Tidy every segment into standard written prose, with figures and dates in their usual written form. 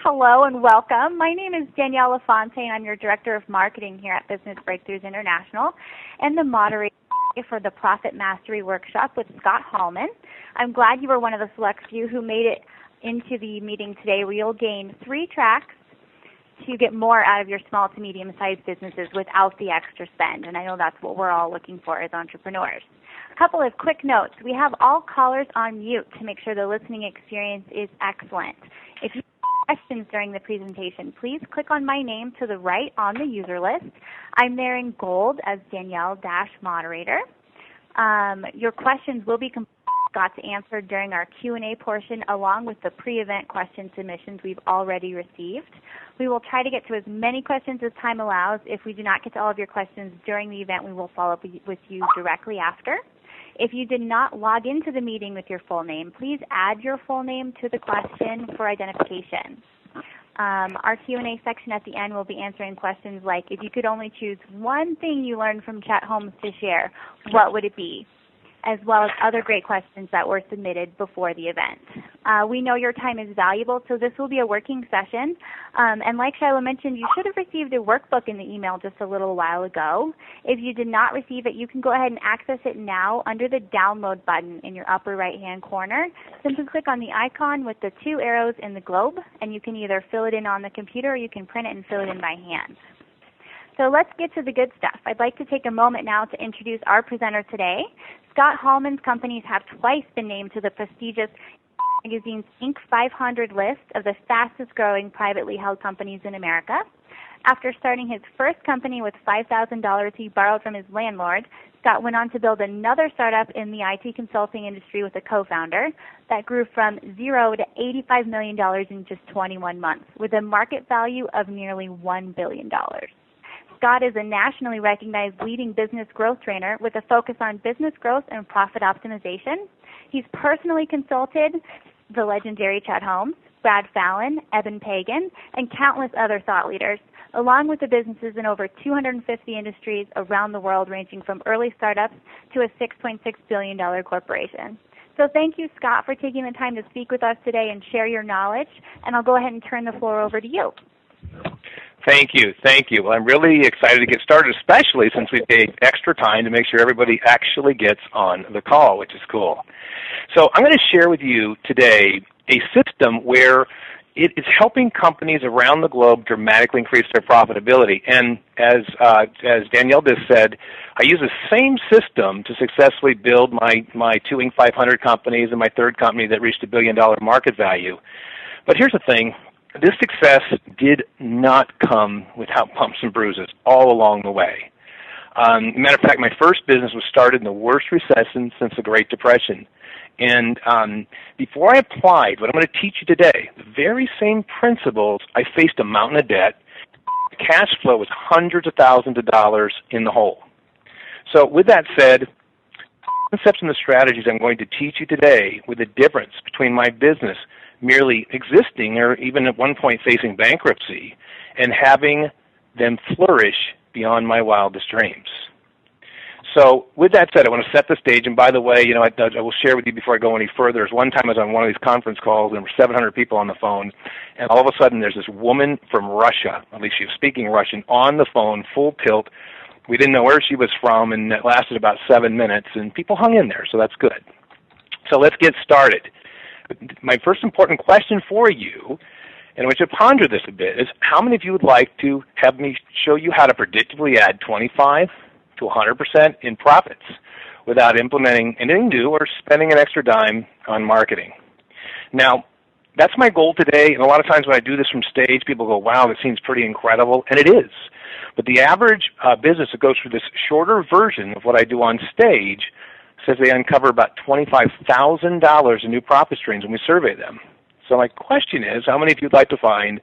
Hello and welcome. My name is Danielle LaFonte and I'm your Director of Marketing here at Business Breakthroughs International and the moderator for the Profit Mastery Workshop with Scott Hallman. I'm glad you were one of the select few who made it into the meeting today where you'll gain 3 tracks to get more out of your small to medium-sized businesses without the extra spend. And I know that's what we're all looking for as entrepreneurs. A couple of quick notes. We have all callers on mute to make sure the listening experience is excellent. If you have questions during the presentation, please click on my name to the right on the user list. I'm there in gold as Danielle-Moderator. Your questions will be got to answer during our Q&A portion along with the pre-event question submissions we've already received. We will try to get to as many questions as time allows. If we do not get to all of your questions during the event, we will follow up with you directly after. If you did not log into the meeting with your full name, please add your full name to the question for identification. Our Q&A section at the end will be answering questions like, if you could only choose one thing you learned from Chat Homes to share, what would it be? As well as other great questions that were submitted before the event. We know your time is valuable, so this will be a working session. And like Shiloh mentioned, you should have received a workbook in the email just a little while ago. If you did not receive it, you can go ahead and access it now under the download button in your upper right-hand corner. Simply click on the icon with the 2 arrows in the globe, and you can either fill it in on the computer or you can print it and fill it in by hand. So let's get to the good stuff. I'd like to take a moment now to introduce our presenter today. Scott Hallman's companies have twice been named to the prestigious magazine's Inc. 500 list of the fastest growing privately held companies in America. After starting his first company with $5,000 he borrowed from his landlord, Scott went on to build another startup in the IT consulting industry with a co-founder that grew from $0 to $85 million in just 21 months with a market value of nearly $1 billion. Scott is a nationally recognized leading business growth trainer with a focus on business growth and profit optimization. He's personally consulted the legendary Chet Holmes, Brad Fallon, Eben Pagan, and countless other thought leaders, along with the businesses in over 250 industries around the world, ranging from early startups to a $6.6 billion corporation. So thank you, Scott, for taking the time to speak with us today and share your knowledge. And I'll go ahead and turn the floor over to you. Thank you. Thank you. Well, I'm really excited to get started, especially since we paid extra time to make sure everybody actually gets on the call, which is cool. So I'm going to share with you today a system where it is helping companies around the globe dramatically increase their profitability. And as Danielle just said, I use the same system to successfully build my 2 Inc. 500 companies and my third company that reached $1 billion market value. But here's the thing. This success did not come without bumps and bruises all along the way. Matter of fact, my first business was started in the worst recession since the Great Depression. And before I applied what I'm going to teach you today, the very same principles, I faced a mountain of debt. Cash flow was hundreds of thousands of dollars in the hole. So with that said, the concepts and the strategies I'm going to teach you today with the difference between my business merely existing or even at one point facing bankruptcy and having them flourish beyond my wildest dreams. So with that said, I want to set the stage. And by the way, I will share with you before I go any further. There's one time I was on one of these conference calls and there were 700 people on the phone. And all of a sudden there's this woman from Russia, at least she was speaking Russian, on the phone, full tilt. We didn't know where she was from, and it lasted about 7 minutes. And people hung in there, so that's good. So let's get started. My first important question for you, and I want you to ponder this a bit, is how many of you would like to have me show you how to predictably add 25 to 100% in profits without implementing anything new or spending an extra dime on marketing? Now, that's my goal today, and a lot of times when I do this from stage, people go, wow, that seems pretty incredible, and it is. But the average business that goes through this shorter version of what I do on stage says they uncover about $25,000 in new profit streams when we survey them. So my question is, how many of you would like to find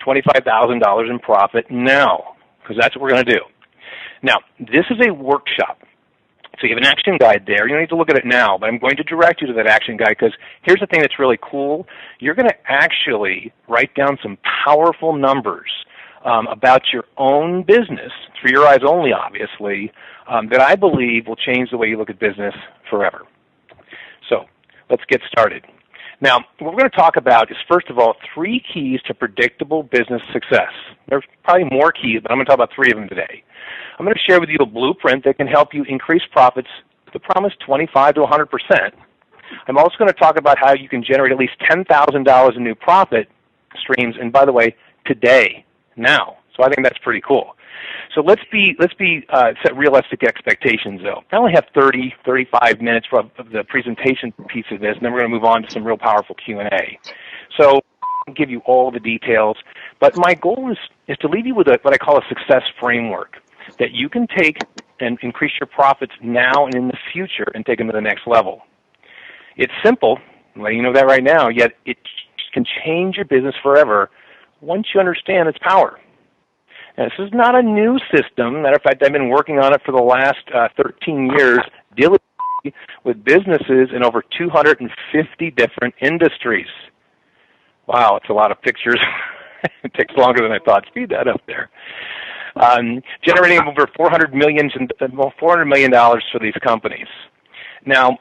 $25,000 in profit now? Because that's what we're going to do. Now, this is a workshop. So you have an action guide there. You don't need to look at it now, but I'm going to direct you to that action guide because here's the thing that's really cool. You're going to actually write down some powerful numbers about your own business, through your eyes only, obviously, that I believe will change the way you look at business forever. So let's get started. Now, what we're going to talk about is, first of all, 3 keys to predictable business success. There's probably more keys, but I'm going to talk about 3 of them today. I'm going to share with you a blueprint that can help you increase profits to promise 25 to 100%. I'm also going to talk about how you can generate at least $10,000 in new profit streams, and by the way, today, now. So I think that's pretty cool. So let's set realistic expectations, though. I only have 35 minutes for the presentation piece of this, and then we're going to move on to some real powerful Q&A. So I'll give you all the details, but my goal is to leave you with what I call a success framework that you can take and increase your profits now and in the future and take them to the next level. It's simple, I'm letting you know that right now, yet it can change your business forever once you understand its power. And this is not a new system. Matter of fact, I've been working on it for the last 13 years, diligently with businesses in over 250 different industries. Wow, it's a lot of pictures. It takes longer than I thought. Speed that up there. Generating over $400 million for these companies. Now,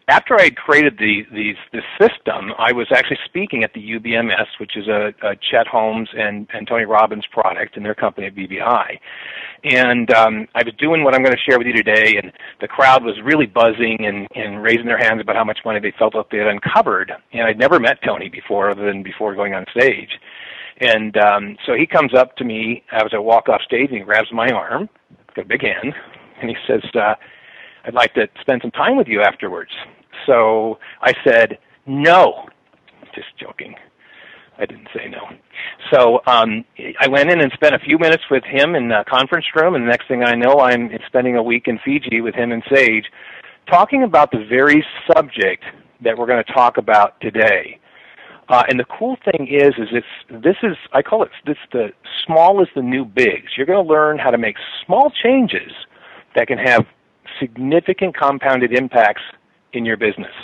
after I had created this system, I was actually speaking at the UBMS, which is a Chet Holmes and Tony Robbins product in their company at BBI. And I was doing what I'm going to share with you today, and the crowd was really buzzing and raising their hands about how much money they felt like they had uncovered. And I'd never met Tony before, other than before going on stage. And so he comes up to me as I walk off stage, and he grabs my arm, got a big hand, and he says, I'd like to spend some time with you afterwards. So I said, no. Just joking. I didn't say no. So I went in and spent a few minutes with him in the conference room, and the next thing I know, I'm spending a week in Fiji with him and Sage, talking about the very subject that we're going to talk about today. And the cool thing is I call it the small is the new bigs. You're going to learn how to make small changes that can have significant compounded impacts in your business.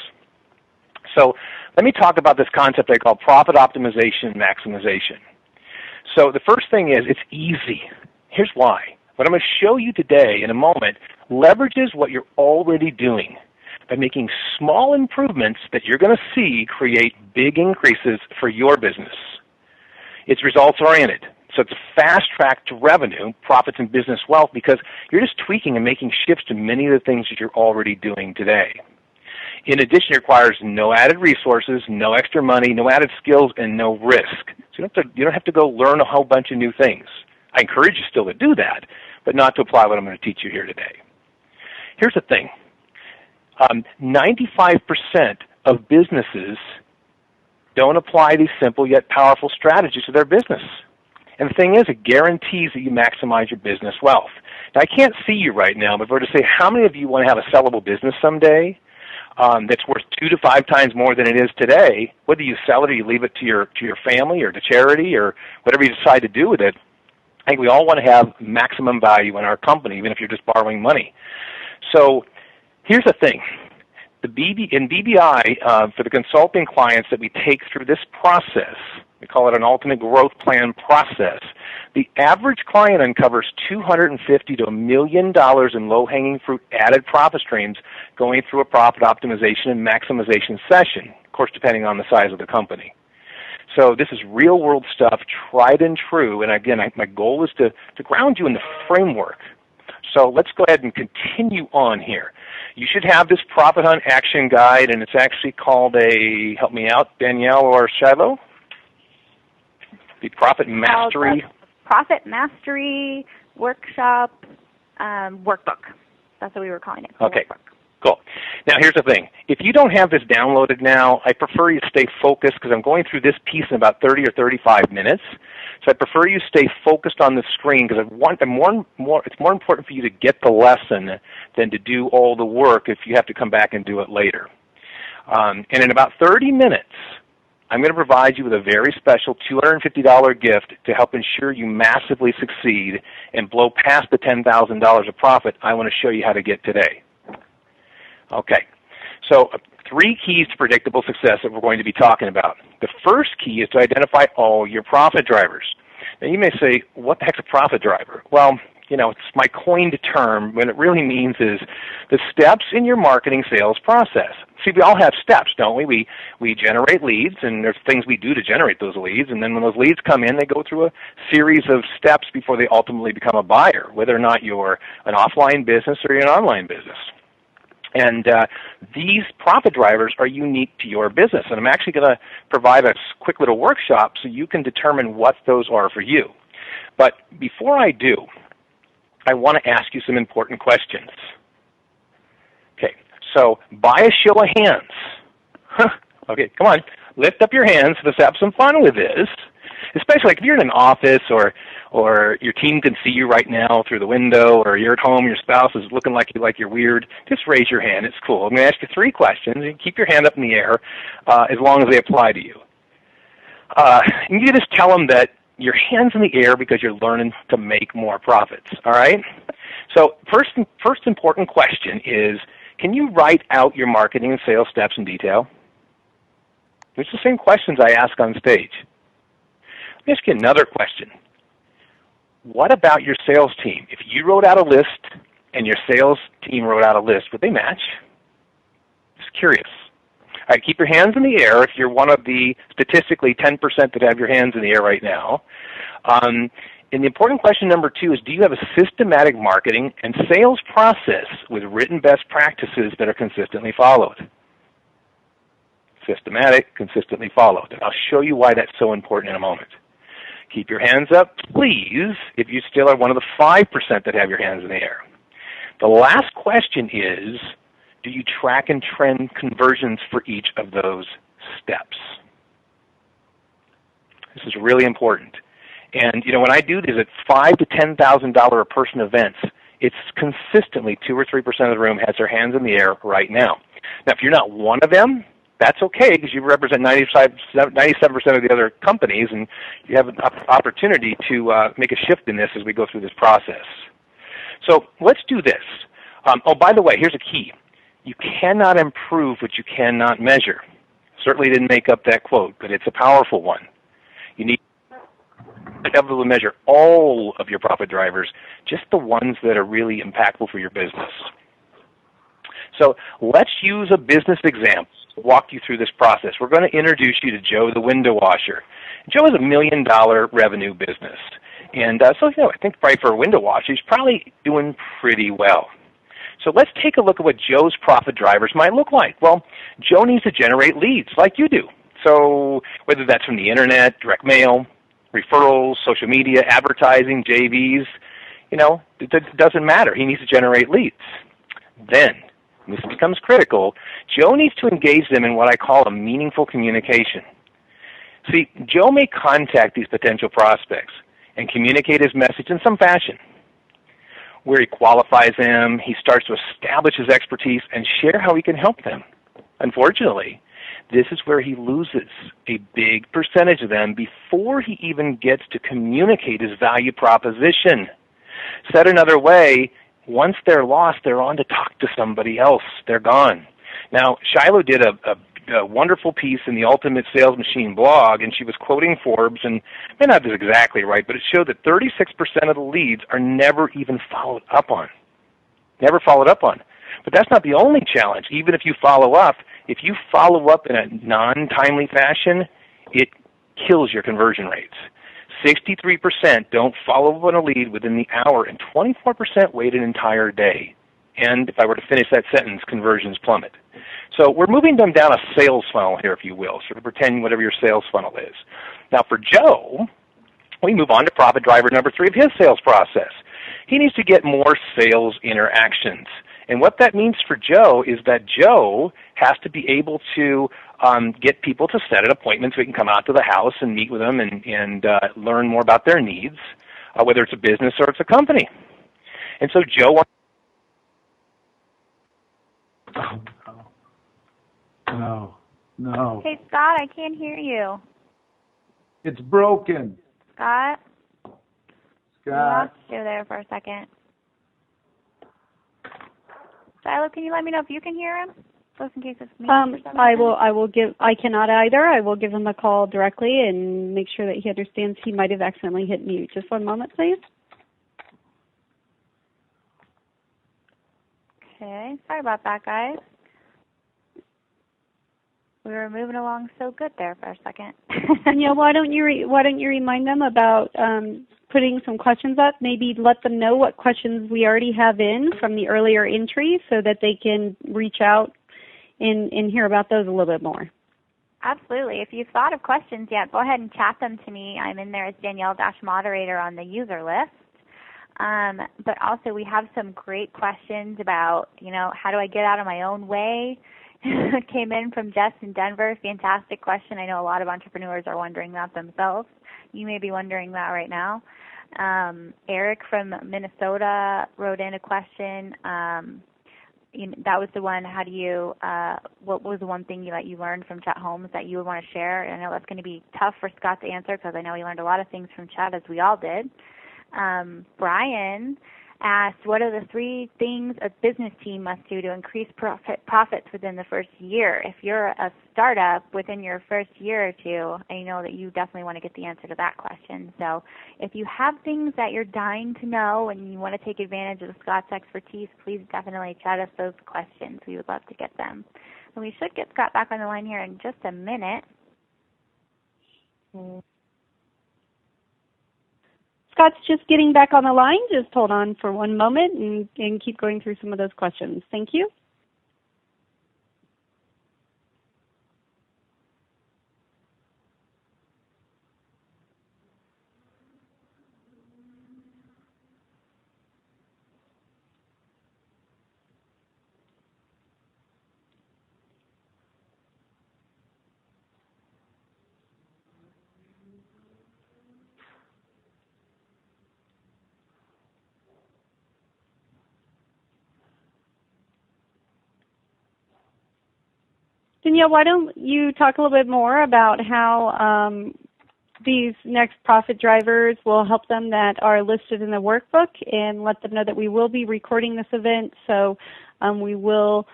So let me talk about this concept I call profit optimization and maximization. So the first thing is it's easy. Here's why. What I'm going to show you today in a moment leverages what you're already doing by making small improvements that you're going to see create big increases for your business. It's results-oriented. So it's a fast track to revenue, profits, and business wealth because you're just tweaking and making shifts to many of the things that you're already doing today. In addition, it requires no added resources, no extra money, no added skills, and no risk. So you don't have to go learn a whole bunch of new things. I encourage you still to do that, but not to apply what I'm going to teach you here today. Here's the thing. 95% of businesses don't apply these simple yet powerful strategies to their business. And the thing is, it guarantees that you maximize your business wealth. Now, I can't see you right now, but if I were to say, how many of you want to have a sellable business someday that's worth 2 to 5 times more than it is today, whether you sell it or you leave it to your family or to charity or whatever you decide to do with it, I think we all want to have maximum value in our company, even if you're just borrowing money. So here's the thing. In BBI, for the consulting clients that we take through this process, we call it an ultimate growth plan process, the average client uncovers $250,000 to $1 million in low-hanging fruit added profit streams going through a profit optimization and maximization session, of course, depending on the size of the company. So this is real-world stuff, tried and true, and again, my goal is to ground you in the framework. So let's go ahead and continue on here. You should have this Profit Hunt Action Guide, and it's actually called help me out, Danielle or Shiloh? The Profit Mastery. Profit Mastery Workshop Workbook. That's what we were calling it. Okay, cool. Now here's the thing. If you don't have this downloaded now, I prefer you stay focused because I'm going through this piece in about 30 or 35 minutes. So I prefer you stay focused on the screen because it's more important for you to get the lesson than to do all the work if you have to come back and do it later. And in about 30 minutes, I'm going to provide you with a very special $250 gift to help ensure you massively succeed and blow past the $10,000 of profit I want to show you how to get today. Okay, so 3 keys to predictable success that we're going to be talking about. The first key is to identify all your profit drivers. Now you may say, what the heck's a profit driver? Well, it's my coined term. What it really means is the steps in your marketing sales process. See, we all have steps, don't we? We generate leads, and there's things we do to generate those leads, and then when those leads come in, they go through a series of steps before they ultimately become a buyer, whether or not you're an offline business or you're an online business. And these profit drivers are unique to your business, and I'm actually going to provide a quick little workshop so you can determine what those are for you. But before I do, I want to ask you some important questions. Okay, so by a show of hands, okay, come on, lift up your hands. Let's have some fun with this. Especially like if you're in an office or your team can see you right now through the window, or you're at home, your spouse is looking like you're weird, just raise your hand. It's cool. I'm going to ask you 3 questions. You keep your hand up in the air as long as they apply to you. And you just tell them that your hand's in the air because you're learning to make more profits, all right? So first important question is, can you write out your marketing and sales steps in detail? It's the same questions I ask on stage. Let me ask you another question. What about your sales team? If you wrote out a list and your sales team wrote out a list, would they match? Just curious. All right, keep your hands in the air if you're one of the statistically 10% that have your hands in the air right now. And the important question number 2 is, do you have a systematic marketing and sales process with written best practices that are consistently followed? Systematic, consistently followed. And I'll show you why that's so important in a moment. Keep your hands up, please, if you still are one of the 5% that have your hands in the air. The last question is, do you track and trend conversions for each of those steps? This is really important. And when I do these at $5,000 to $10,000 a person events, it's consistently 2 or 3% of the room has their hands in the air right now. Now, if you're not one of them, that's okay, because you represent 97% of the other companies, and you have an opportunity to make a shift in this as we go through this process. So let's do this. Oh, by the way, here's a key. You cannot improve what you cannot measure. Certainly didn't make up that quote, but it's a powerful one. You need to be able to measure all of your profit drivers, just the ones that are really impactful for your business. So let's use a business example to walk you through this process. We're going to introduce you to Joe the window washer. Joe is a $1 million revenue business. And so I think probably for a window washer, he's probably doing pretty well. So let's take a look at what Joe's profit drivers might look like. Well, Joe needs to generate leads like you do. So whether that's from the internet, direct mail, referrals, social media, advertising, JVs, it doesn't matter. He needs to generate leads. Then, and this becomes critical, Joe needs to engage them in what I call a meaningful communication. See, Joe may contact these potential prospects and communicate his message in some fashion, where he qualifies them, he starts to establish his expertise, and share how he can help them. Unfortunately, this is where he loses a big percentage of them before he even gets to communicate his value proposition. Said another way, once they're lost, they're on to talk to somebody else. They're gone. Now, Shiloh did a wonderful piece in the Ultimate Sales Machine blog, and she was quoting Forbes, and it may not be exactly right, but it showed that 36% of the leads are never even followed up on. Never followed up on. But that's not the only challenge. Even if you follow up in a non-timely fashion, it kills your conversion rates. 63% don't follow up on a lead within the hour, and 24% wait an entire day. And if I were to finish that sentence, conversions plummet. So we're moving them down a sales funnel here, if you will, sort of pretend whatever your sales funnel is. Now for Joe, we move on to profit driver number 3 of his sales process. He needs to get more sales interactions. And what that means for Joe is that Joe has to be able to get people to set an appointment so he can come out to the house and meet with them and learn more about their needs, whether it's a business or it's a company. And so Joe... No. Hey, Scott, I can't hear you. It's broken. Scott? Scott. I lost you there for a second. Shiloh, can you let me know if you can hear him? Just in case it's me. I cannot either. I will give him a call directly and make sure that he understands he might have accidentally hit mute. Just one moment, please. Okay, sorry about that, guys. We were moving along so good there for a second. Danielle, why don't you remind them about putting some questions up? Maybe let them know what questions we already have in from the earlier entries so that they can reach out and hear about those a little bit more. Absolutely. If you've thought of questions yet, go ahead and chat them to me. I'm in there as Danielle-moderator on the user list. But also we have some great questions about, how do I get out of my own way? Came in from Jess in Denver. Fantastic question. I know a lot of entrepreneurs are wondering that themselves. You may be wondering that right now. Eric from Minnesota wrote in a question. That was the one. How do you? What was the one thing that you learned from Chet Holmes that you would want to share? I know that's going to be tough for Scott to answer because I know he learned a lot of things from Chet, as we all did. Brian asked, what are the 3 things a business team must do to increase profits within the first year? If you're a startup within your first year or 2, I know that you definitely want to get the answer to that question. So if you have things that you're dying to know and you want to take advantage of Scott's expertise, please definitely chat us those questions. We would love to get them. And we should get Scott back on the line here in just a minute. Scott's just getting back on the line. Just hold on for one moment and keep going through some of those questions. Thank you. Danielle, why don't you talk a little bit more about how these next profit drivers will help them that are listed in the workbook, and let them know that we will be recording this event, so we will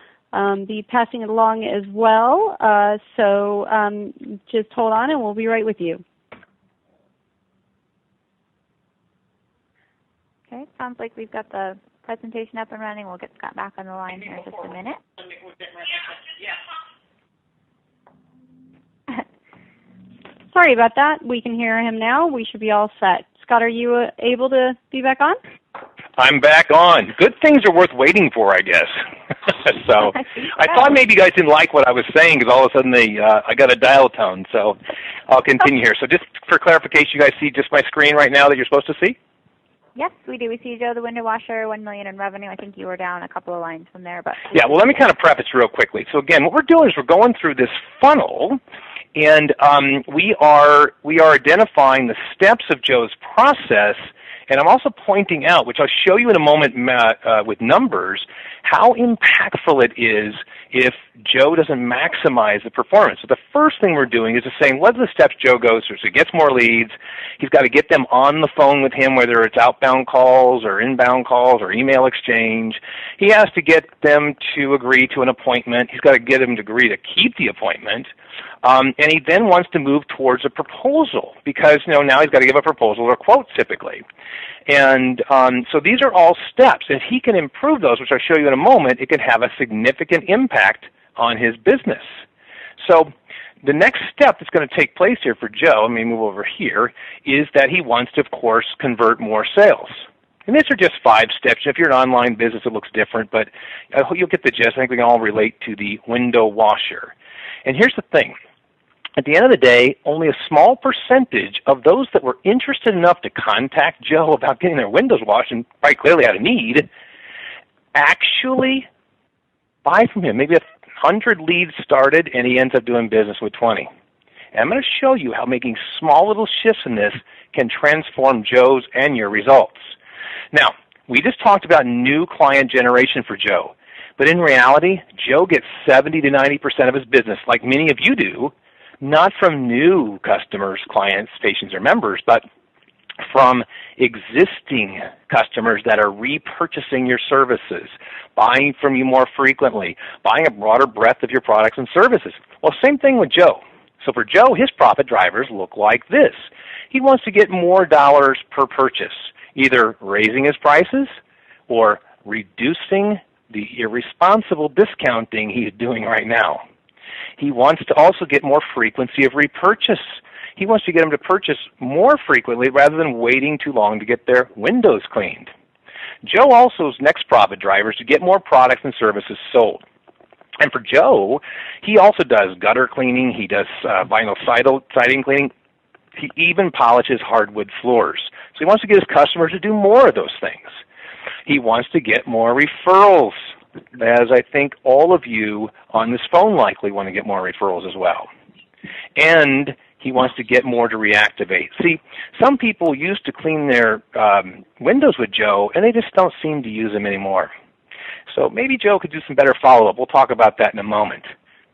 be passing it along as well. So just hold on and we'll be right with you. Okay, sounds like we've got the presentation up and running. We'll get Scott back on the line here in just a minute. Sorry about that. We can hear him now. We should be all set. Scott, are you able to be back on? I'm back on. Good things are worth waiting for, I guess. So I thought maybe you guys didn't like what I was saying because all of a sudden I got a dial tone. So I'll continue here. So just for clarification, you guys see just my screen right now that you're supposed to see? Yes, we do. We see Joe, the window washer, $1 million in revenue. I think you were down a couple of lines from there. But yeah, well, let me kind of preface real quickly. So again, what we're doing is we're going through this funnel, and we are identifying the steps of Joe's process. And I'm also pointing out, which I'll show you in a moment with numbers, how impactful it is if Joe doesn't maximize the performance. So the first thing we're doing is just saying, what are the steps Joe goes through? So he gets more leads. He's got to get them on the phone with him, whether it's outbound calls or inbound calls or email exchange. He has to get them to agree to an appointment. He's got to get them to agree to keep the appointment. And he then wants to move towards a proposal because now he's got to give a proposal or quote typically. And so these are all steps. If he can improve those, which I'll show you in a moment, it can have a significant impact on his business. So the next step that's going to take place here for Joe, let me move over here, is that he wants to, of course, convert more sales. And these are just 5 steps. If you're an online business, it looks different, but you'll get the gist. I think we can all relate to the window washer. And here's the thing. At the end of the day, only a small percentage of those that were interested enough to contact Joe about getting their windows washed and quite clearly had a need actually buy from him. Maybe 100 leads started and he ends up doing business with 20. And I'm going to show you how making small little shifts in this can transform Joe's and your results. Now, we just talked about new client generation for Joe. But in reality, Joe gets 70 to 90% of his business, like many of you do, not from new customers, clients, patients, or members, but from existing customers that are repurchasing your services, buying from you more frequently, buying a broader breadth of your products and services. Well, same thing with Joe. So for Joe, his profit drivers look like this. He wants to get more dollars per purchase, either raising his prices or reducing the irresponsible discounting he's doing right now. He wants to also get more frequency of repurchase. He wants to get them to purchase more frequently rather than waiting too long to get their windows cleaned. Joe also's next profit driver is to get more products and services sold. And for Joe, he also does gutter cleaning, he does vinyl siding cleaning, he even polishes hardwood floors. So he wants to get his customers to do more of those things. He wants to get more referrals, as I think all of you on this phone likely want to get more referrals as well. And he wants to get more to reactivate. See, some people used to clean their windows with Joe, and they just don't seem to use them anymore. So maybe Joe could do some better follow-up. We'll talk about that in a moment.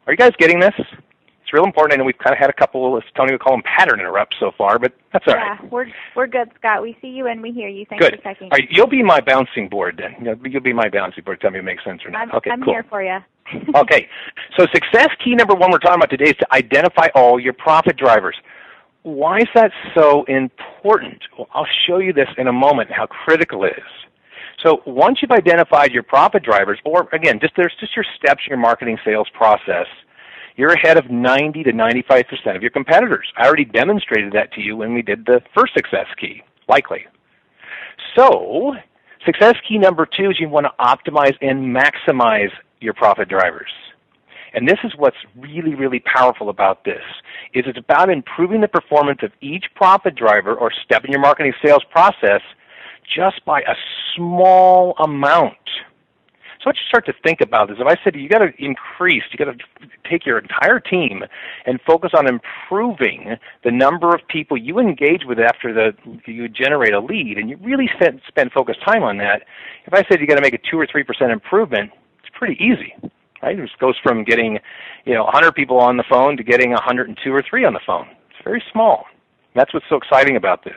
Are you guys getting this? It's real important. I know we've kind of had a couple, as Tony would call them, pattern interrupts so far, but that's all right. Yeah, we're good, Scott. We see you and we hear you. Thanks good. for checking. All right, you'll be my bouncing board then. You'll be my bouncing board. Tell me if it makes sense or not. I'm cool. here for you. Okay, so success key number one we're talking about today is to identify all your profit drivers. Why is that so important? Well, I'll show you this in a moment, how critical it is. So once you've identified your profit drivers, or again, there's just your steps in your marketing sales process, you're ahead of 90 to 95% of your competitors. I already demonstrated that to you when we did the first success key, likely. So success key number two is you want to optimize and maximize your profit drivers. And this is what's really, really powerful about this, is it's about improving the performance of each profit driver or step in your marketing sales process just by a small amount. So what you start to think about is, if I said you got to increase, you got to take your entire team and focus on improving the number of people you engage with after you generate a lead, and you really spend focused time on that. If I said you got to make a 2 or 3% improvement, it's pretty easy. Right? It just goes from getting 100 people on the phone to getting 102 or 3 on the phone. It's very small. That's what's so exciting about this.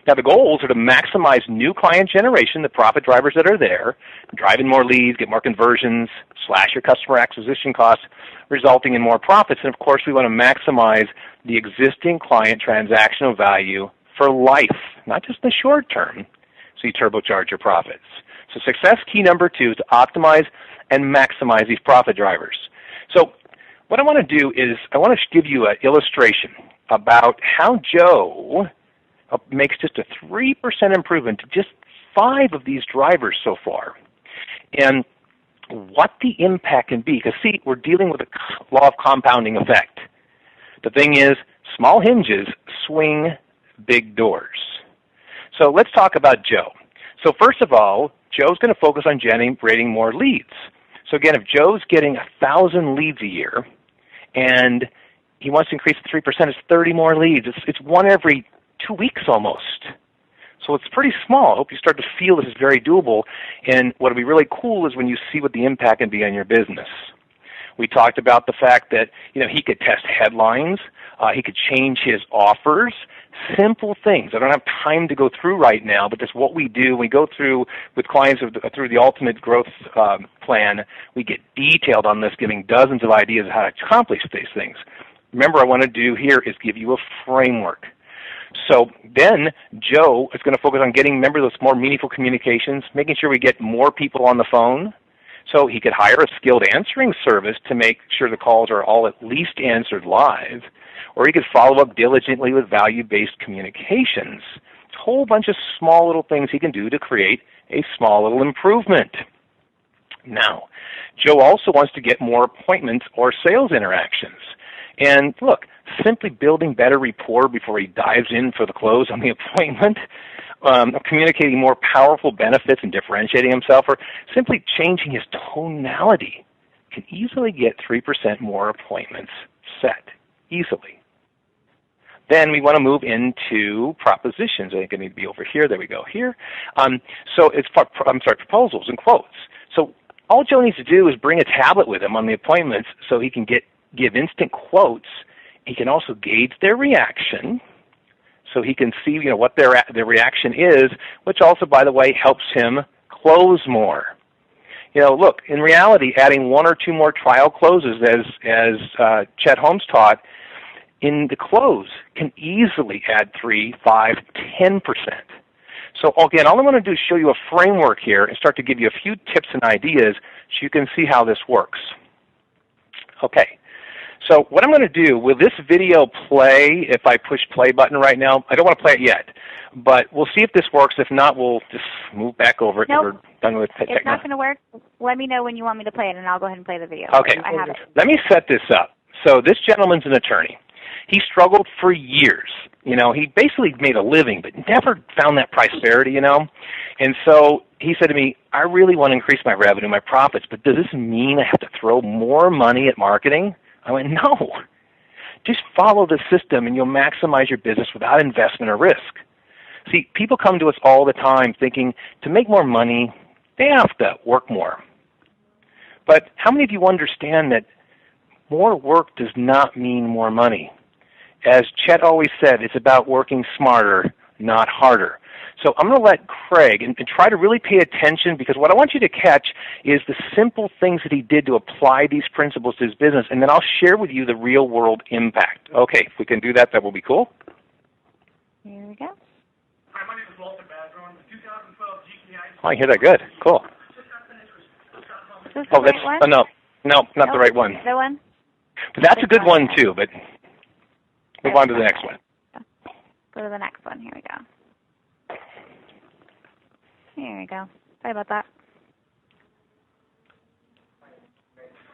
Now the goals are to maximize new client generation, the profit drivers that are there, drive in more leads, get more conversions, slash your customer acquisition costs, resulting in more profits. And of course we want to maximize the existing client transactional value for life, not just the short term, so you turbocharge your profits. So success key number two is to optimize and maximize these profit drivers. So what I want to do is I want to give you an illustration about how Joe makes just a 3% improvement to just 5 of these drivers so far, and what the impact can be. Because see, we're dealing with a law of compounding effect. The thing is, small hinges swing big doors. So let's talk about Joe. So first of all, Joe's going to focus on generating more leads. So again, if Joe's getting 1,000 leads a year, and he wants to increase to 3%, it's 30 more leads. It's one every 2 weeks almost. So it's pretty small. I hope you start to feel this is very doable. And what will be really cool is when you see what the impact can be on your business. We talked about the fact that he could test headlines. He could change his offers. Simple things. I don't have time to go through right now, but that's what we do. We go through with clients through the Ultimate Growth Plan. We get detailed on this, giving dozens of ideas of how to accomplish these things. Remember, what I want to do here is give you a framework. So then Joe is going to focus on getting, those more meaningful communications, making sure we get more people on the phone. So he could hire a skilled answering service to make sure the calls are all at least answered live, or he could follow up diligently with value-based communications. It's a whole bunch of small little things he can do to create a small little improvement. Now, Joe also wants to get more appointments or sales interactions. And look, simply building better rapport before he dives in for the close on the appointment, communicating more powerful benefits and differentiating himself, or simply changing his tonality can easily get 3% more appointments set, easily. Then we want to move into propositions. I think I need to be over here. There we go, here. So it's proposals and quotes. So all Joe needs to do is bring a tablet with him on the appointments so he can give instant quotes. He can also gauge their reaction, so he can see what their reaction is, which also, by the way, helps him close more. Look, in reality, adding 1 or 2 more trial closes, as Chet Holmes taught, in the close can easily add 3, 5, 10%. So again, all I want to do is show you a framework here and start to give you a few tips and ideas so you can see how this works. Okay, so what I'm going to do, will this video play if I push play button right now? I don't want to play it yet, but we'll see if this works. If not, we'll just move back over it. Nope. We're done with technology. It's not going to work. Let me know when you want me to play it, and I'll go ahead and play the video. Okay, I have it. let me set this up. So this gentleman's an attorney. He struggled for years. You know, he basically made a living, but never found that prosperity, you know. And so he said to me, I really want to increase my revenue, my profits, but does this mean I have to throw more money at marketing? I went, no. Just follow the system and you'll maximize your business without investment or risk. See, people come to us all the time thinking to make more money, they have to work more. But how many of you understand that more work does not mean more money? As Chet always said, it's about working smarter, not harder. So I'm going to let Craig, and try to really pay attention, because what I want you to catch is the simple things that he did to apply these principles to his business, and then I'll share with you the real world impact. Okay, if we can do that, that will be cool. Here we go. Hi, my name is Walter Badron. The 2012 GPI. Oh, I hear that good. Cool. Is this the right one? No, not Nope. the right one. The one? But that's a good one too, but move on to the next one. Go to the next one. Here we go. Here we go. Sorry about that.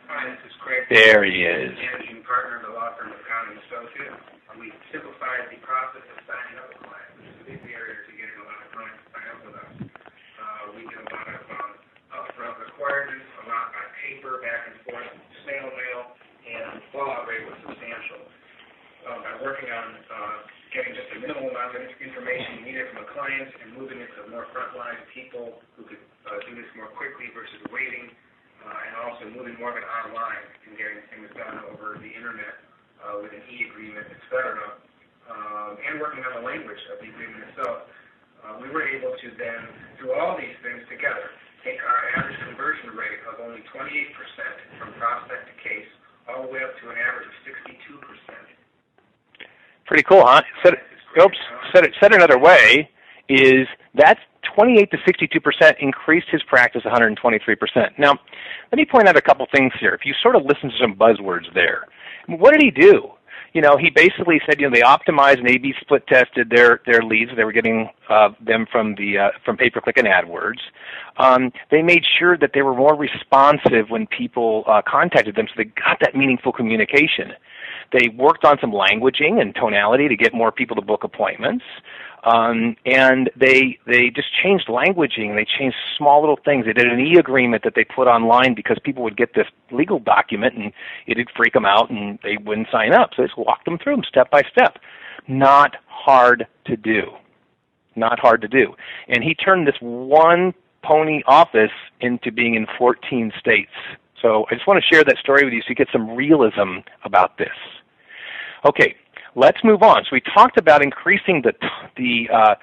Hi, this is Craig. There he is. Managing partner of the law firm of County Associates. We simplified the process of signing up a client, which is a big barrier to getting a lot of clients to sign up with us. We did a lot of upfront requirements, a lot by paper, back and forth, snail mail, and fallout rate was substantial. By working on getting just a minimal amount of information needed from a client and moving it to more frontline people who could do this more quickly versus waiting, and also moving more of it online and getting things done over the internet with an e-agreement, etc., and working on the language of the agreement itself. We were able to then, through all these things together, take our average conversion rate of only 28% from prospect to case all the way up to an average of 62%. Pretty cool, huh? Said another way is that 28 to 62% increased his practice 123%. Now, let me point out a couple things here. If you sort of listen to some buzzwords there, what did he do? You know, he basically said, they optimized and A/B split tested their leads. They were getting them from pay-per-click and AdWords. They made sure that they were more responsive when people contacted them, so they got that meaningful communication. They worked on some languaging and tonality to get more people to book appointments. And they just changed languaging. They changed small little things. They did an e-agreement that they put online because people would get this legal document and it'd freak them out and they wouldn't sign up. So they just walked them through them step by step. Not hard to do. Not hard to do. And he turned this one pony office into being in 14 states. So I just want to share that story with you so you get some realism about this. Okay, let's move on. So we talked about increasing the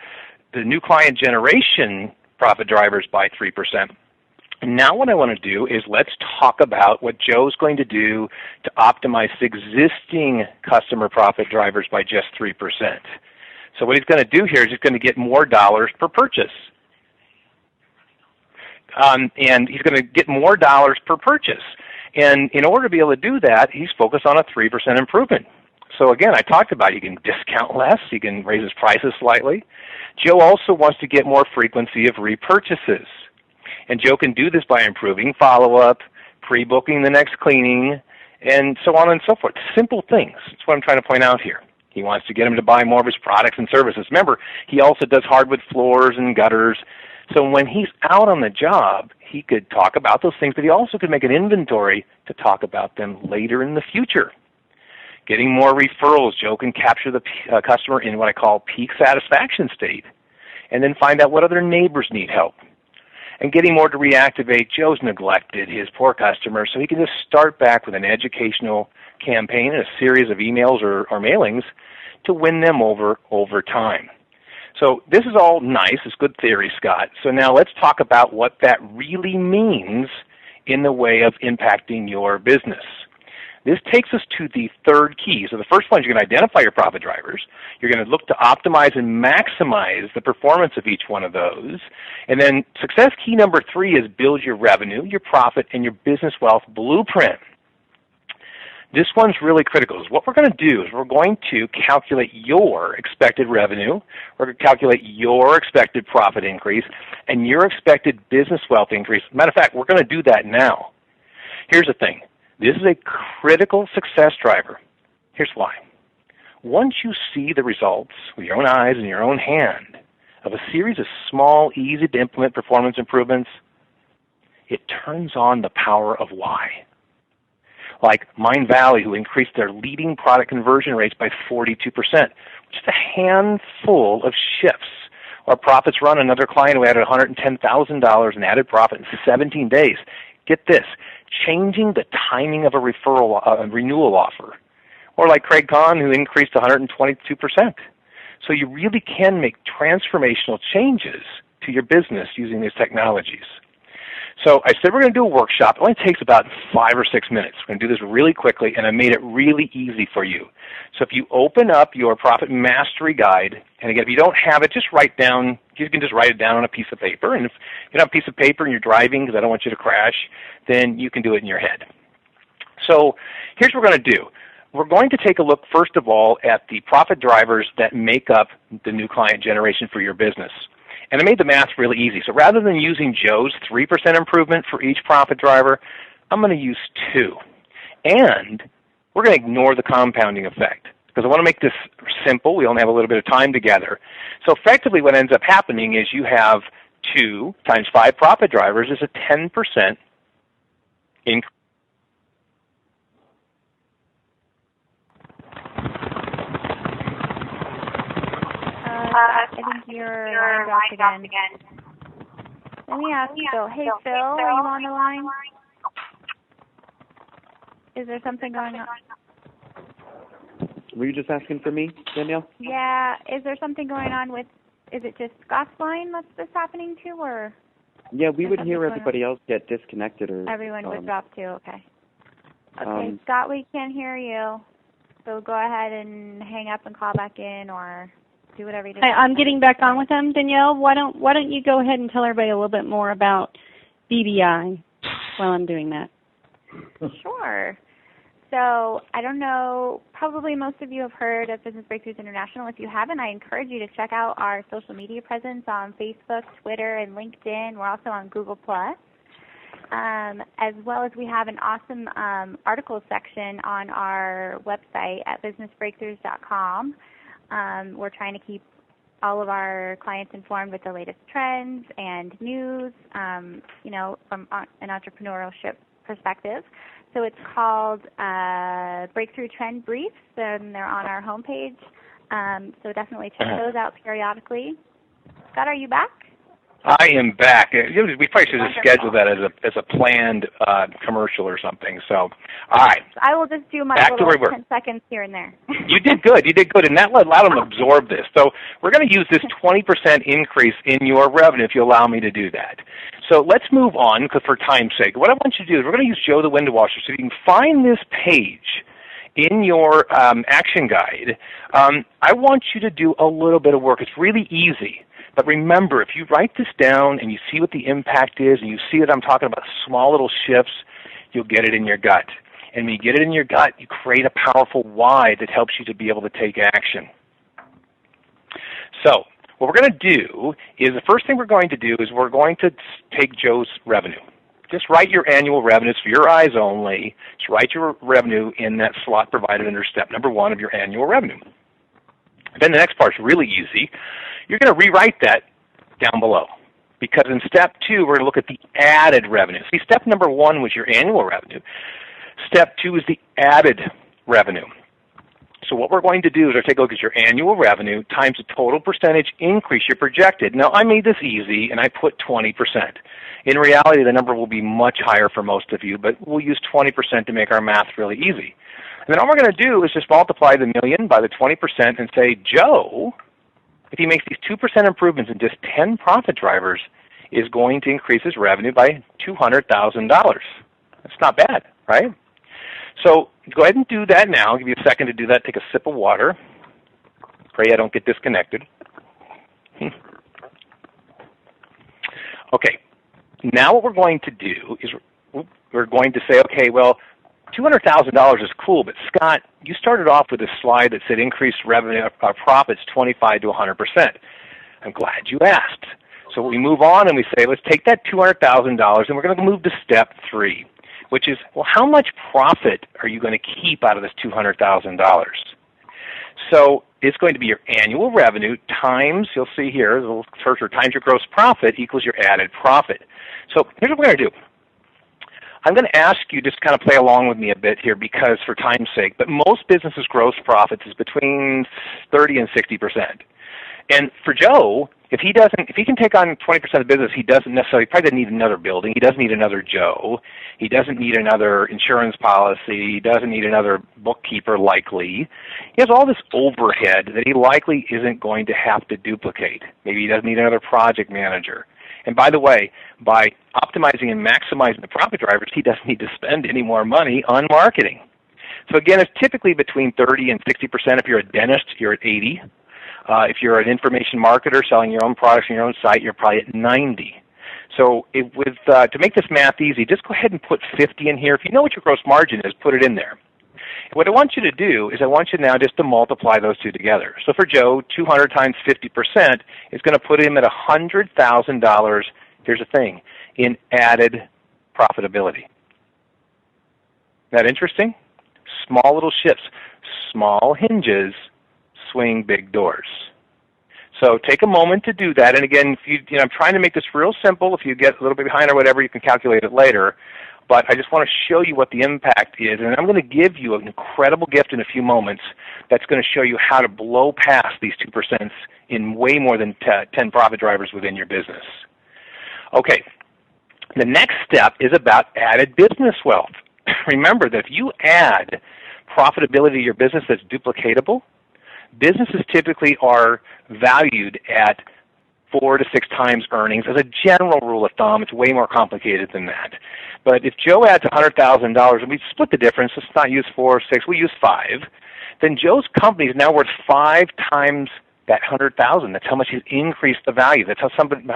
new client generation profit drivers by 3%. Now what I want to do is let's talk about what Joe's going to do to optimize existing customer profit drivers by just 3%. So what he's going to do here is he's going to get more dollars per purchase. And he's going to get more dollars per purchase. And in order to be able to do that, he's focused on a 3% improvement. So again, I talked about you can discount less, you can raise his prices slightly. Joe also wants to get more frequency of repurchases. And Joe can do this by improving follow-up, pre-booking the next cleaning, and so on and so forth. Simple things. That's what I'm trying to point out here. He wants to get him to buy more of his products and services. Remember, he also does hardwood floors and gutters. So when he's out on the job, he could talk about those things, but he also could make an inventory to talk about them later in the future. Getting more referrals, Joe can capture the customer in what I call peak satisfaction state, and then find out what other neighbors need help. And getting more to reactivate, Joe's neglected his poor customers, so he can just start back with an educational campaign and a series of emails or mailings to win them over time. So this is all nice. It's good theory, Scott. So now let's talk about what that really means in the way of impacting your business. This takes us to the third key. So the first one is you're going to identify your profit drivers. You're going to look to optimize and maximize the performance of each one of those. And then success key number 3 is build your revenue, your profit, and your business wealth blueprint. This one's really critical. What we're going to do is we're going to calculate your expected revenue, we're going to calculate your expected profit increase, and your expected business wealth increase. Matter of fact, we're going to do that now. Here's the thing. This is a critical success driver. Here's why. Once you see the results with your own eyes and your own hand of a series of small, easy-to-implement performance improvements, it turns on the power of why. Like Mind Valley, who increased their leading product conversion rates by 42%, just a handful of shifts. Or Profits Run, another client who added $110,000 in added profit in 17 days. Get this, changing the timing of a renewal offer. Or like Craig Kahn, who increased 122%. So you really can make transformational changes to your business using these technologies. So I said we're going to do a workshop. It only takes about 5 or 6 minutes. We're going to do this really quickly, and I made it really easy for you. So if you open up your Profit Mastery Guide, and again, if you don't have it, just write down, you can just write it down on a piece of paper. And if you don't have a piece of paper and you're driving because I don't want you to crash, then you can do it in your head. So here's what we're going to do. We're going to take a look, first of all, at the profit drivers that make up the new client generation for your business. And I made the math really easy. So rather than using Joe's 3% improvement for each profit driver, I'm going to use 2. And we're going to ignore the compounding effect because I want to make this simple. We only have a little bit of time together. So effectively what ends up happening is you have 2 times 5 profit drivers is a 10% increase. I think your line dropped again. Let me ask Phil. Hey, Phil, are you on the line? Is there something going on? Were you just asking for me, Danielle? Yeah. Is there something going on with, is it just Scott's line that's this happening to, or? Yeah, we would hear everybody else get disconnected. Or everyone would drop too, okay. Okay, Scott, we can't hear you. So go ahead and hang up and call back in, or do whatever you do. I'm getting back on with them. Danielle, why don't you go ahead and tell everybody a little bit more about BBI while I'm doing that? Sure. So I don't know, probably most of you have heard of Business Breakthroughs International. If you haven't, I encourage you to check out our social media presence on Facebook, Twitter, and LinkedIn. We're also on Google+. As well as we have an awesome article section on our website at businessbreakthroughs.com. We're trying to keep all of our clients informed with the latest trends and news, from an entrepreneurship perspective. So it's called Breakthrough Trend Briefs, and they're on our homepage. So definitely check those out periodically. Scott, are you back? I am back. We probably should have scheduled that as a planned commercial or something. So, all right. I will just do my little 10 seconds here and there. You did good. You did good, and that allowed them to absorb this. So we're going to use this 20% increase in your revenue if you allow me to do that. So let's move on, because for time's sake, what I want you to do is we're going to use Joe the Window Washer. So you can find this page in your action guide. I want you to do a little bit of work. It's really easy. But remember, if you write this down and you see what the impact is and you see that I'm talking about small little shifts, you'll get it in your gut. And when you get it in your gut, you create a powerful why that helps you to be able to take action. So what we're going to do is the first thing we're going to do is we're going to take Joe's revenue. Just write your annual revenue. It's for your eyes only. Just write your revenue in that slot provided under step number 1 of your annual revenue. Then the next part's really easy. You're going to rewrite that down below, because in step 2, we're going to look at the added revenue. See, step number 1 was your annual revenue. Step 2 is the added revenue. So what we're going to do is take a look at your annual revenue times the total percentage increase you projected. Now, I made this easy, and I put 20%. In reality, the number will be much higher for most of you, but we'll use 20% to make our math really easy. And then all we're going to do is just multiply the million by the 20% and say, Joe, if he makes these 2% improvements in just 10 profit drivers, is going to increase his revenue by $200,000. That's not bad, right? So go ahead and do that now. I'll give you a second to do that. Take a sip of water. Pray I don't get disconnected. Okay. Now what we're going to do is we're going to say, okay, well, $200,000 is cool, but Scott, you started off with a slide that said increased revenue, profits 25 to 100%. I'm glad you asked. So we move on and we say, let's take that $200,000 and we're going to move to step 3, which is, well, how much profit are you going to keep out of this $200,000? So it's going to be your annual revenue times, you'll see here, the little cursor, times your gross profit equals your added profit. So here's what we're going to do. I'm going to ask you just kind of play along with me a bit here because for time's sake, but most businesses' gross profits is between 30 and 60%. And for Joe, if he can take on 20% of the business, he doesn't necessarily, probably doesn't need another building. He doesn't need another Joe. He doesn't need another insurance policy. He doesn't need another bookkeeper likely. He has all this overhead that he likely isn't going to have to duplicate. Maybe he doesn't need another project manager. And by the way, by optimizing and maximizing the profit drivers, he doesn't need to spend any more money on marketing. So again, it's typically between 30 and 60%. If you're a dentist, you're at 80. If you're an information marketer selling your own products on your own site, you're probably at 90. So to make this math easy, just go ahead and put 50 in here. If you know what your gross margin is, put it in there. What I want you to do is I want you now just to multiply those two together. So for Joe, 200 times 50% is going to put him at $100,000, here's the thing, in added profitability. That interesting? Small little shifts. Small hinges swing big doors. So take a moment to do that. And again, I'm trying to make this real simple. If you get a little bit behind or whatever, you can calculate it later. But I just want to show you what the impact is. And I'm going to give you an incredible gift in a few moments that's going to show you how to blow past these 2% in way more than 10 profit drivers within your business. Okay, the next step is about added business wealth. Remember that if you add profitability to your business that's duplicatable, businesses typically are valued at 4 to 6 times earnings as a general rule of thumb. It's way more complicated than that. But if Joe adds $100,000, and we split the difference, let's not use 4 or 6, we use 5, then Joe's company is now worth 5 times that $100,000. That's how much he's increased the value. That's how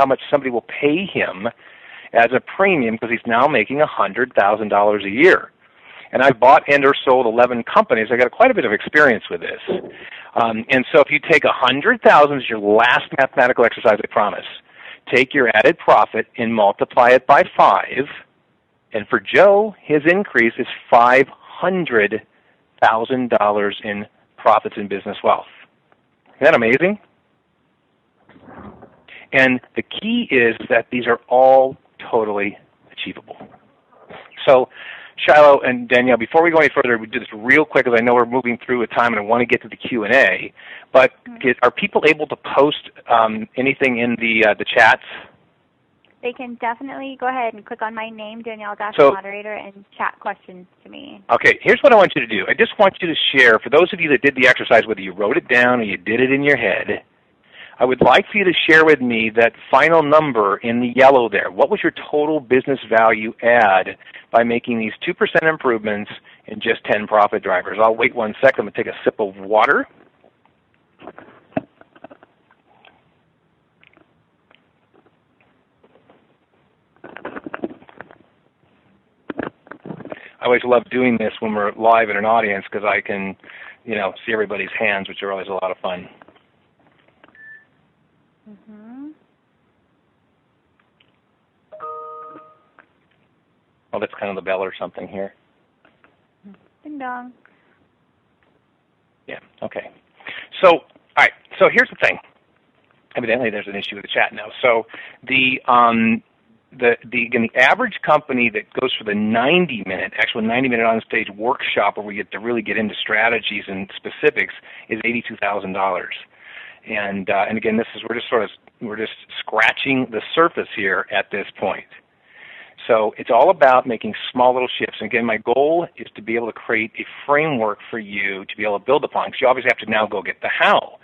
much somebody will pay him as a premium because he's now making $100,000 a year. And I've bought and or sold 11 companies. I got quite a bit of experience with this. And so if you take 100,000 as your last mathematical exercise, I promise, take your added profit and multiply it by 5. And for Joe, his increase is $500,000 in profits and business wealth. Isn't that amazing? And the key is that these are all totally achievable. So Shiloh and Danielle, before we go any further, we do this real quick because I know we're moving through with time and I want to get to the Q&A. But are people able to post anything in the chats? They can definitely go ahead and click on my name, Danielle Moderator, and chat questions to me. Okay, here's what I want you to do. I just want you to share, for those of you that did the exercise, whether you wrote it down or you did it in your head, I would like for you to share with me that final number in the yellow there. What was your total business value add by making these 2% improvements in just 10 profit drivers? I'll wait 1 second. I'm going to take a sip of water. I always love doing this when we're live in an audience because I can, see everybody's hands, which are always a lot of fun. Mm-hmm. Oh, that's kind of the bell or something here. Ding dong. Yeah, okay. So, all right, so here's the thing. Evidently there's an issue with the chat now. So the average company that goes for the 90-minute, actual 90-minute on-stage workshop where we get to really get into strategies and specifics is $82,000. And again, we're just scratching the surface here at this point. So it's all about making small little shifts. And again, my goal is to be able to create a framework for you to be able to build upon, because you obviously have to now go get the how.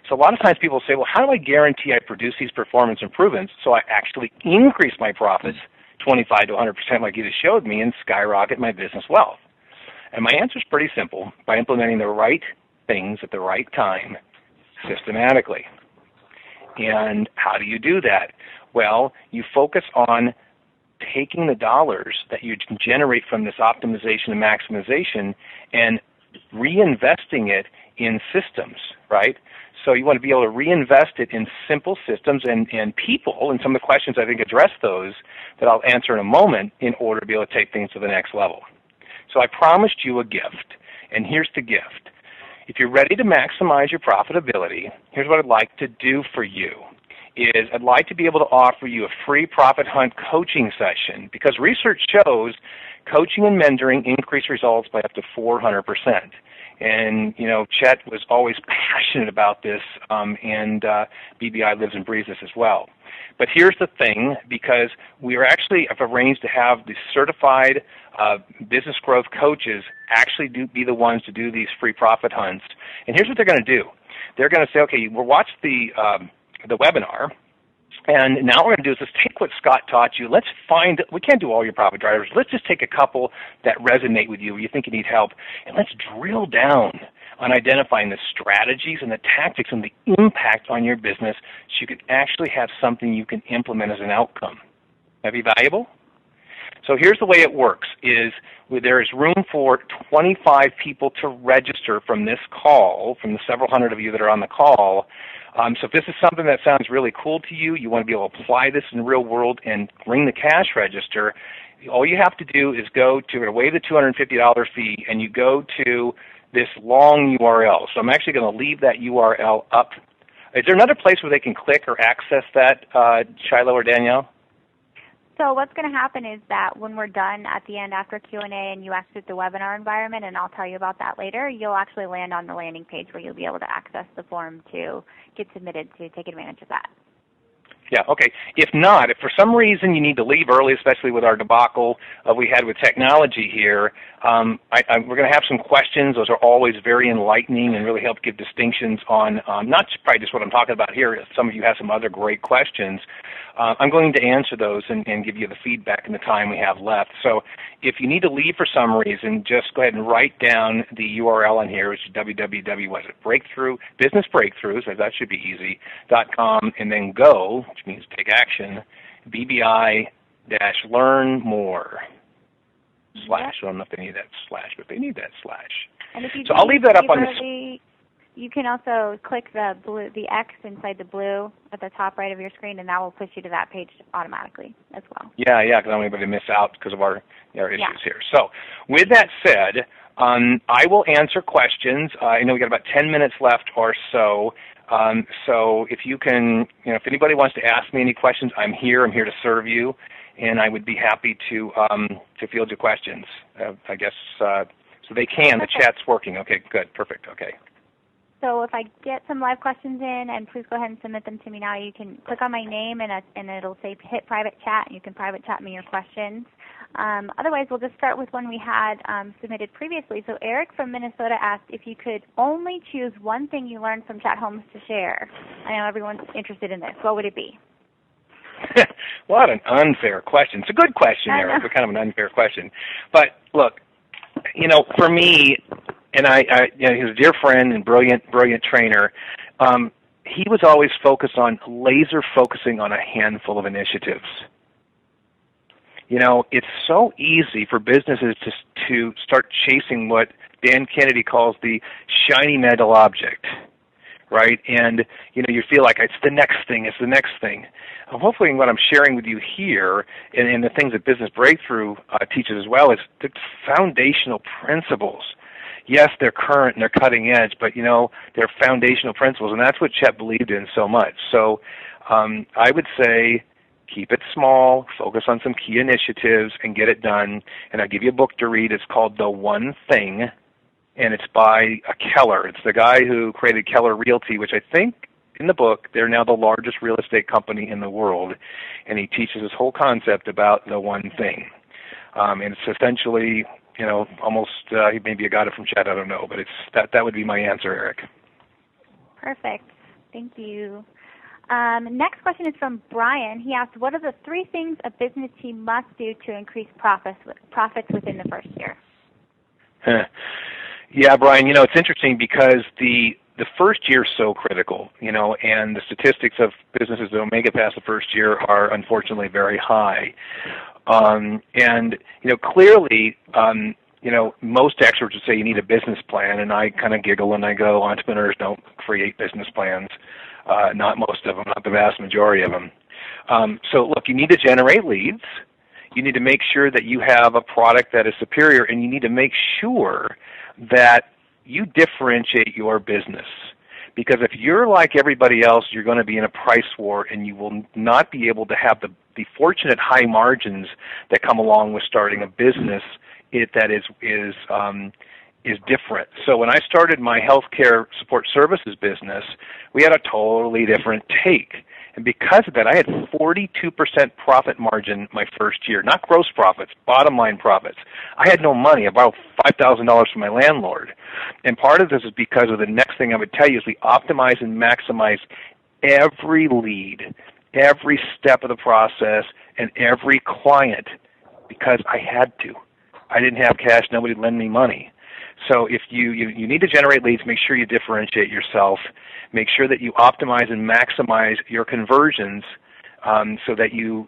So a lot of times people say, well, how do I guarantee I produce these performance improvements so I actually increase my profits 25 to 100% like you just showed me and skyrocket my business wealth? And my answer is pretty simple: by implementing the right things at the right time systematically. And how do you do that? Well, you focus on taking the dollars that you generate from this optimization and maximization and reinvesting it in systems, right? So you want to be able to reinvest it in simple systems and people, and some of the questions I think address those that I'll answer in a moment in order to be able to take things to the next level. So I promised you a gift, and here's the gift. If you're ready to maximize your profitability, here's what I'd like to do for you. I'd like to be able to offer you a free Profit Hunt coaching session, because research shows coaching and mentoring increase results by up to 400%. And, Chet was always passionate about this, and BBI lives and breathes this as well. But here's the thing, because we are actually have arranged to have the certified business growth coaches actually be the ones to do these free Profit Hunts. And here's what they're going to do. They're going to say, okay, we'll watch the webinar, and now what we're going to do is let's take what Scott taught you. We can't do all your profit drivers. Let's just take a couple that resonate with you, where you think you need help, and let's drill down on identifying the strategies and the tactics and the impact on your business so you can actually have something you can implement as an outcome. That'd be valuable? So here's the way it works, is there is room for 25 people to register from this call, from the several hundred of you that are on the call. So if this is something that sounds really cool to you, you want to be able to apply this in the real world and ring the cash register, all you have to do is go to waive the $250 fee, and you go to this long URL. So I'm actually going to leave that URL up. Is there another place where they can click or access that, Shiloh or Danielle? So what's going to happen is that when we're done at the end after Q&A and you exit the webinar environment, and I'll tell you about that later, you'll actually land on the landing page where you'll be able to access the form to get submitted to take advantage of that. Yeah, okay. If not, if for some reason you need to leave early, especially with our debacle we had with technology here, we're going to have some questions. Those are always very enlightening and really help give distinctions on not probably just what I'm talking about here. Some of you have some other great questions. I'm going to answer those and give you the feedback in the time we have left. So if you need to leave for some reason, just go ahead and write down the URL on here, which is businessbreakthroughs, that should be easy, .com, and then go, which means take action, BBI-learn more. Slash. I don't know if they need that slash, but they need that slash. And if you so I'll leave that up on the... You can also click the X inside the blue at the top right of your screen, and that will push you to that page automatically as well. Yeah, because I don't want anybody to miss out because of our issues here. So with that said, I will answer questions. I know we got about 10 minutes left or so. So if you can, if anybody wants to ask me any questions, I'm here. I'm here to serve you, and I would be happy to field your questions. I guess so they can. The chat's working. Okay, good, perfect. Okay. So if I get some live questions in, and please go ahead and submit them to me now. You can click on my name, and it'll say hit private chat, and you can private chat me your questions. Otherwise, we'll just start with one we had submitted previously. So Eric from Minnesota asked if you could only choose one thing you learned from Chat Holmes to share. I know everyone's interested in this. What would it be? What an unfair question. It's a good question, Eric, but kind of an unfair question. But look, for me, and he's a dear friend and brilliant trainer. He was always focused on laser focusing on a handful of initiatives. It's so easy for businesses to start chasing what Dan Kennedy calls the shiny metal object, right? And you feel like it's the next thing. Hopefully, what I'm sharing with you here, and the things that Business Breakthrough teaches as well, is the foundational principles. Yes, they're current and they're cutting edge, but they're foundational principles, and that's what Chet believed in so much. So I would say keep it small, focus on some key initiatives, and get it done. And I'll give you a book to read. It's called The One Thing, and it's by Keller. It's the guy who created Keller Realty, which I think in the book they're now the largest real estate company in the world, and he teaches this whole concept about the one thing. And it's essentially almost he may be a got it from Chet, I don't know, but that would be my answer, Eric. Perfect. Thank you. Next question is from Brian. He asked, what are the 3 things a business team must do to increase profits within the first year? Yeah, Brian, it's interesting because the first year is so critical, and the statistics of businesses that don't make it past the first year are unfortunately very high. And clearly, most experts would say you need a business plan, and I kind of giggle and I go, entrepreneurs don't create business plans, not most of them, not the vast majority of them. So look, you need to generate leads. You need to make sure that you have a product that is superior, and you need to make sure that you differentiate your business. Because if you're like everybody else, you're going to be in a price war, and you will not be able to have the fortunate high margins that come along with starting a business that is different. So when I started my healthcare support services business, we had a totally different take. And because of that, I had 42% profit margin my first year. Not gross profits, bottom line profits. I had no money, about $5,000 from my landlord. And part of this is because of the next thing I would tell you is we optimize and maximize every lead, every step of the process, and every client because I had to. I didn't have cash. Nobody would lend me money. So if you need to generate leads, make sure you differentiate yourself. Make sure that you optimize and maximize your conversions so that you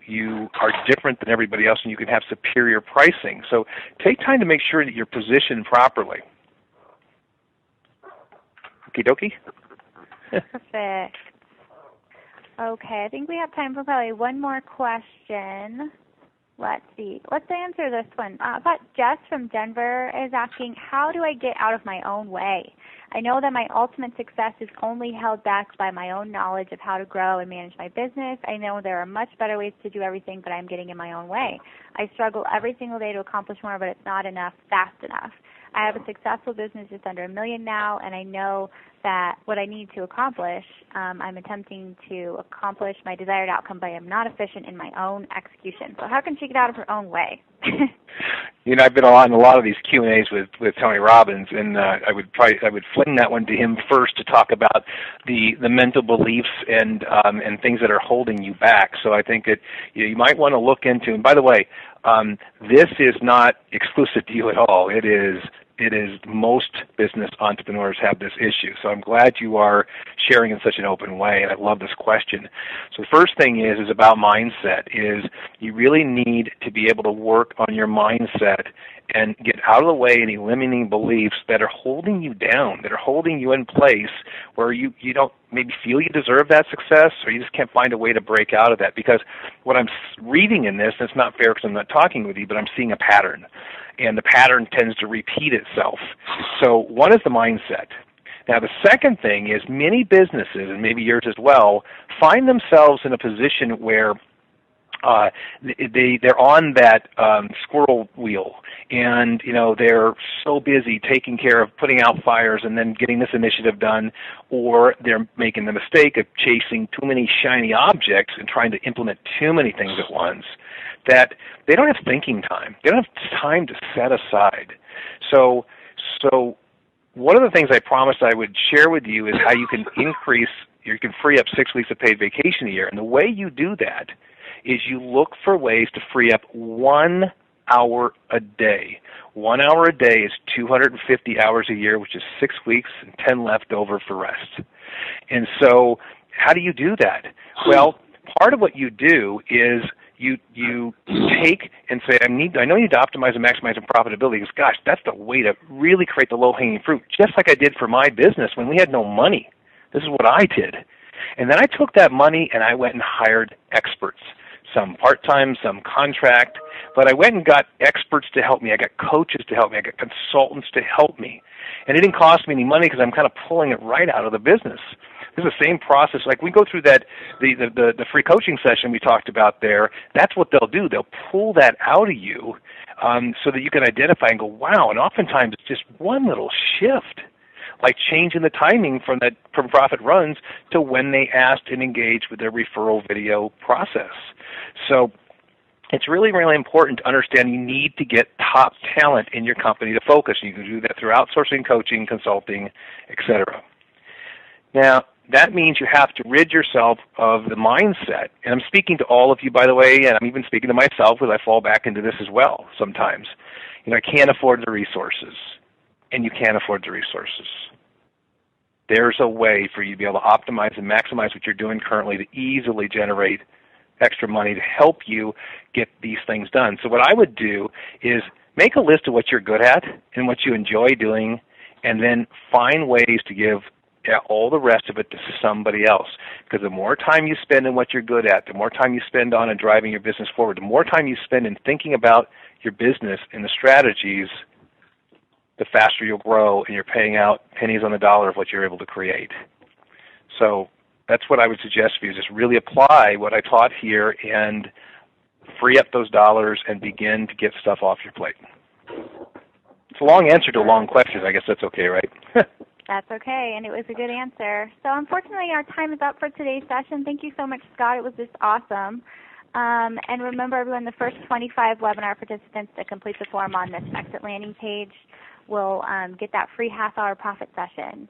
are different than everybody else and you can have superior pricing. So take time to make sure that you're positioned properly. Okie dokie? Perfect. Okay, I think we have time for probably one more question. Let's see. Let's answer this one. But Jess from Denver is asking, how do I get out of my own way? I know that my ultimate success is only held back by my own knowledge of how to grow and manage my business. I know there are much better ways to do everything, but I'm getting in my own way. I struggle every single day to accomplish more, but it's not enough fast enough. I have a successful business just under $1 million now, and I know that what I need to accomplish, I'm attempting to accomplish my desired outcome, but I am not efficient in my own execution. So how can she get out of her own way? I've been on a lot of these Q&As with Tony Robbins, and I would fling that one to him first to talk about the mental beliefs and things that are holding you back. So I think that you might want to look into. And by the way, this is not exclusive to you at all. It is most business entrepreneurs have this issue. So I'm glad you are sharing in such an open way, and I love this question. So the first thing is about mindset. Is you really need to be able to work on your mindset and get out of the way any limiting beliefs that are holding you down, that are holding you in place where you don't maybe feel you deserve that success, or you just can't find a way to break out of that. Because what I'm reading in this, and it's not fair because I'm not talking with you, but I'm seeing a pattern. And the pattern tends to repeat itself. So one is the mindset. Now the second thing is many businesses, and maybe yours as well, find themselves in a position where they're on that squirrel wheel, and they're so busy taking care of putting out fires and then getting this initiative done, or they're making the mistake of chasing too many shiny objects and trying to implement too many things at once, that they don't have thinking time. They don't have time to set aside. So one of the things I promised I would share with you is how you can free up 6 weeks of paid vacation a year. And the way you do that is you look for ways to free up 1 hour a day. 1 hour a day is 250 hours a year, which is 6 weeks and 10 left over for rest. And so how do you do that? Well, part of what you do is you take and say, I know you need to optimize and maximize your profitability, because gosh, that's the way to really create the low-hanging fruit, just like I did for my business when we had no money. This is what I did. And then I took that money and I went and hired experts, some part-time, some contract, but I went and got experts to help me. I got coaches to help me. I got consultants to help me. And it didn't cost me any money because I'm kind of pulling it right out of the business. This is the same process. Like we go through that, the free coaching session we talked about there, that's what they'll do. They'll pull that out of you so that you can identify and go, wow, and oftentimes it's just one little shift, like changing the timing from profit runs to when they asked and engaged with their referral video process. So it's really, really important to understand you need to get top talent in your company to focus. You can do that through outsourcing, coaching, consulting, etc. Now, that means you have to rid yourself of the mindset. And I'm speaking to all of you, by the way, and I'm even speaking to myself because I fall back into this as well sometimes. I can't afford the resources. and you can't afford the resources. There's a way for you to be able to optimize and maximize what you're doing currently to easily generate extra money to help you get these things done. So what I would do is make a list of what you're good at and what you enjoy doing, and then find ways to give all the rest of it to somebody else. Because the more time you spend in what you're good at, the more time you spend on and driving your business forward, the more time you spend in thinking about your business and the strategies, the faster you'll grow, and you're paying out pennies on the dollar of what you're able to create. So that's what I would suggest for you, is just really apply what I taught here and free up those dollars and begin to get stuff off your plate. It's a long answer to a long question. I guess that's okay, right? That's okay, and it was a good answer. So unfortunately, our time is up for today's session. Thank you so much, Scott. It was just awesome. And remember, everyone, the first 25 webinar participants that complete the form on this exit landing page will get that free half-hour profit session.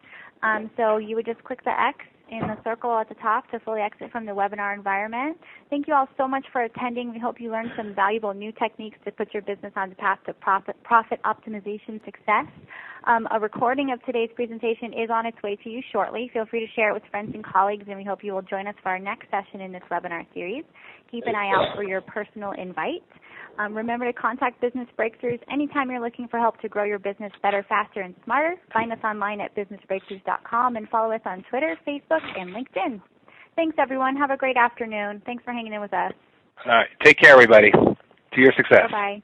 So you would just click the X in the circle at the top to fully exit from the webinar environment. Thank you all so much for attending. We hope you learned some valuable new techniques to put your business on the path to profit optimization success. A recording of today's presentation is on its way to you shortly. Feel free to share it with friends and colleagues, and we hope you will join us for our next session in this webinar series. Keep an eye out for your personal invite. Remember to contact Business Breakthroughs anytime you're looking for help to grow your business better, faster, and smarter. Find us online at businessbreakthroughs.com and follow us on Twitter, Facebook, and LinkedIn. Thanks, everyone. Have a great afternoon. Thanks for hanging in with us. All right. Take care, everybody. To your success. Bye-bye.